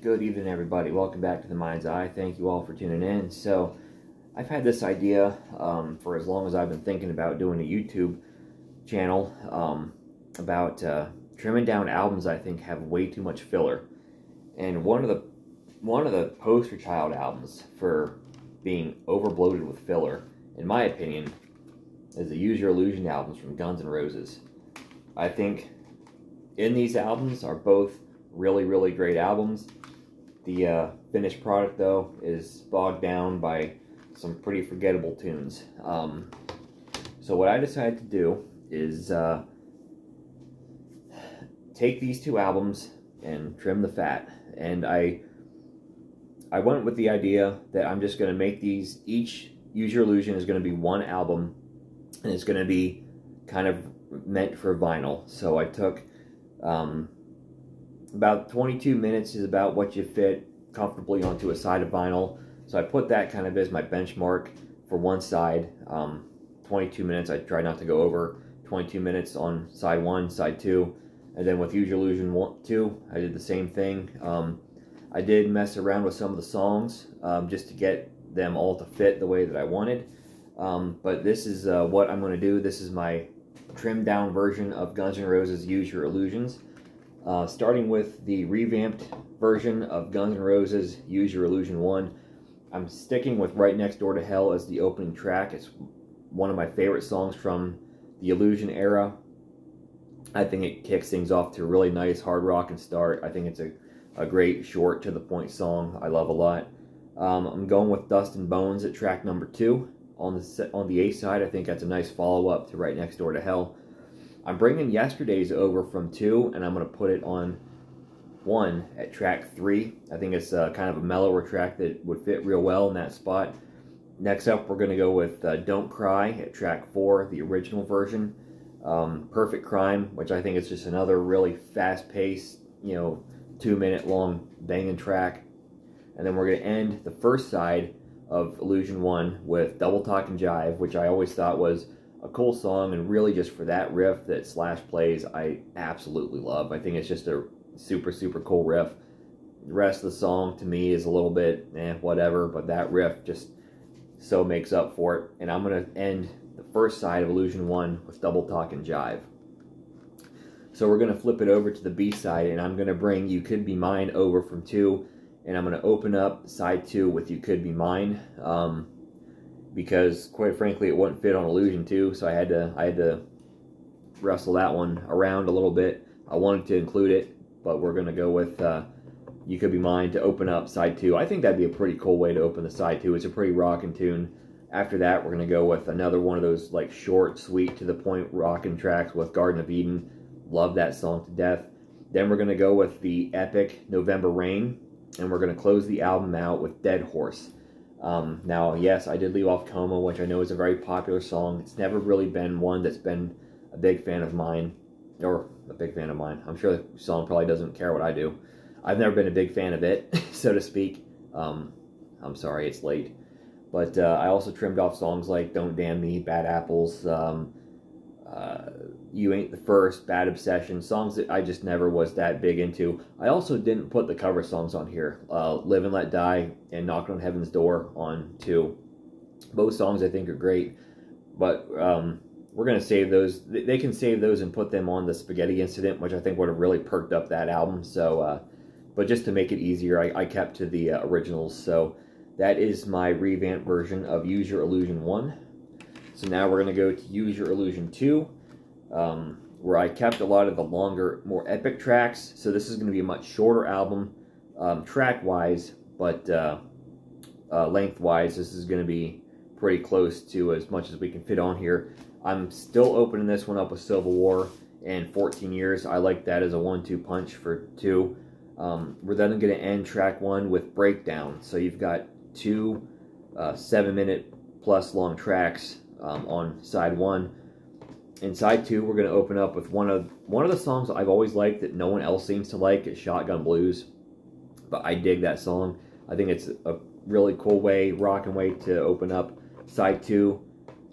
Good evening, everybody. Welcome back to The Mind's Eye. Thank you all for tuning in. So, I've had this idea for as long as I've been thinking about doing a YouTube channel about trimming down albums I think have way too much filler. And one of the poster child albums for being overbloated with filler, in my opinion, is the Use Your Illusion albums from Guns N' Roses. I think in these albums are both really, really great albums. The finished product, though, is bogged down by some pretty forgettable tunes. So what I decided to do is take these two albums and trim the fat. And I went with the idea that I'm just going to make these, each Use Your Illusion is going to be one album, and it's going to be kind of meant for vinyl. So I took about 22 minutes is about what you fit comfortably onto a side of vinyl. So I put that kind of as my benchmark for one side. 22 minutes, I try not to go over 22 minutes on side 1, side 2. And then with Use Your Illusion 2, I did the same thing. I did mess around with some of the songs just to get them all to fit the way that I wanted. But this is what I'm going to do. This is my trimmed down version of Guns N' Roses' Use Your Illusions. Starting with the revamped version of Guns N' Roses' Use Your Illusion 1. I'm sticking with Right Next Door to Hell as the opening track. It's one of my favorite songs from the Illusion era. I think it kicks things off to a really nice hard rock and start. I think it's a great, short, to-the-point song I love a lot. I'm going with Dust and Bones at track number 2. On the A side, I think that's a nice follow-up to Right Next Door to Hell. I'm bringing Yesterday's over from 2, and I'm going to put it on 1 at track 3. I think it's kind of a mellower track that would fit real well in that spot. Next up, we're going to go with Don't Cry at track 4, the original version. Perfect Crime, which I think is just another really fast-paced, 2-minute long banging track. And then we're going to end the first side of Illusion 1 with Double Talk and Jive, which I always thought was a cool song, and really just for that riff that Slash plays, I absolutely love. I think it's just a super, super cool riff. The rest of the song, to me, is a little bit, whatever, but that riff just so makes up for it. And I'm going to end the first side of Illusion 1 with Double Talk and Jive. So we're going to flip it over to the B side, and I'm going to bring You Could Be Mine over from 2, and I'm going to open up side 2 with You Could Be Mine. Because quite frankly it wouldn't fit on Illusion 2, so I had to wrestle that one around a little bit. I wanted to include it, but we're going to go with You Could Be Mine to open up side 2. I think that'd be a pretty cool way to open the side 2. It's a pretty rockin' tune. After that, we're going to go with another one of those like short, sweet, to the point rockin' tracks with Garden of Eden. Love that song to death. Then we're going to go with the epic November Rain, and we're going to close the album out with Dead Horse. Now, yes, I did leave off Coma, which I know is a very popular song. It's never really been one that's been a big fan of mine, or a big fan of mine. I'm sure the song probably doesn't care what I do. I've never been a big fan of it, so to speak. I'm sorry, it's late. But I also trimmed off songs like Don't Damn Me, Bad Apples, You Ain't the First, Bad Obsession, songs that I just never was that big into. I also didn't put the cover songs on here. Live and Let Die and Knock on Heaven's Door on 2. Both songs I think are great, but we're going to save those. They can save those and put them on the Spaghetti Incident, which I think would have really perked up that album. So, but just to make it easier, I kept to the originals. So that is my revamped version of Use Your Illusion 1. So now we're going to go to Use Your Illusion 2. Where I kept a lot of the longer, more epic tracks. So this is going to be a much shorter album, track-wise, but length-wise, this is going to be pretty close to as much as we can fit on here. I'm still opening this one up with Civil War and 14 Years. I like that as a 1-2 punch for 2. We're then going to end track 1 with Breakdown. So you've got 2 7-minute plus long tracks on side 1. In side 2, we're going to open up with one of the songs I've always liked that no one else seems to like, is Shotgun Blues. But I dig that song. I think it's a really cool rockin' way to open up side 2.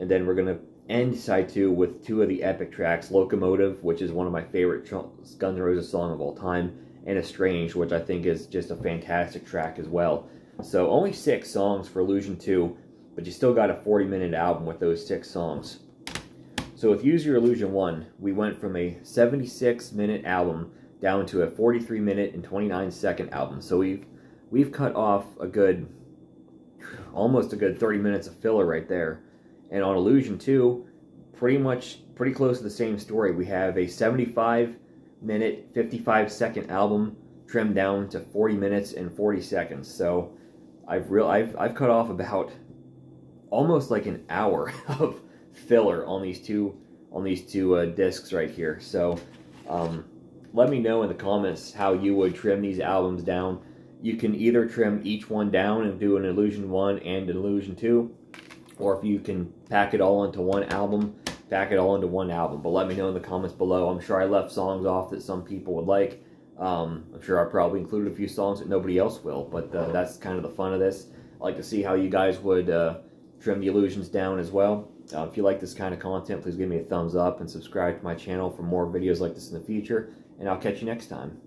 And then we're going to end side 2 with 2 of the epic tracks, Locomotive, which is one of my favorite Guns N' Roses songs of all time, and Estranged, which I think is just a fantastic track as well. So only 6 songs for Illusion 2, but you still got a 40-minute album with those 6 songs. So with Use Your Illusion 1, we went from a 76-minute album down to a 43-minute and 29-second album. So we've cut off almost a good 30 minutes of filler right there. And on Illusion 2, pretty close to the same story. We have a 75-minute, 55-second album trimmed down to 40 minutes and 40 seconds. So I've cut off about almost like an hour of filler on these two discs right here. So let me know in the comments how you would trim these albums down. You can either trim each one down and do an Illusion 1 and an Illusion 2, or if you can pack it all into one album, pack it all into one album. But let me know in the comments below. I'm sure I left songs off that some people would like. I'm sure I probably included a few songs that nobody else will, but that's kind of the fun of this. I like to see how you guys would trim the illusions down as well. If you like this kind of content, please give me a thumbs up and subscribe to my channel for more videos like this in the future, and I'll catch you next time.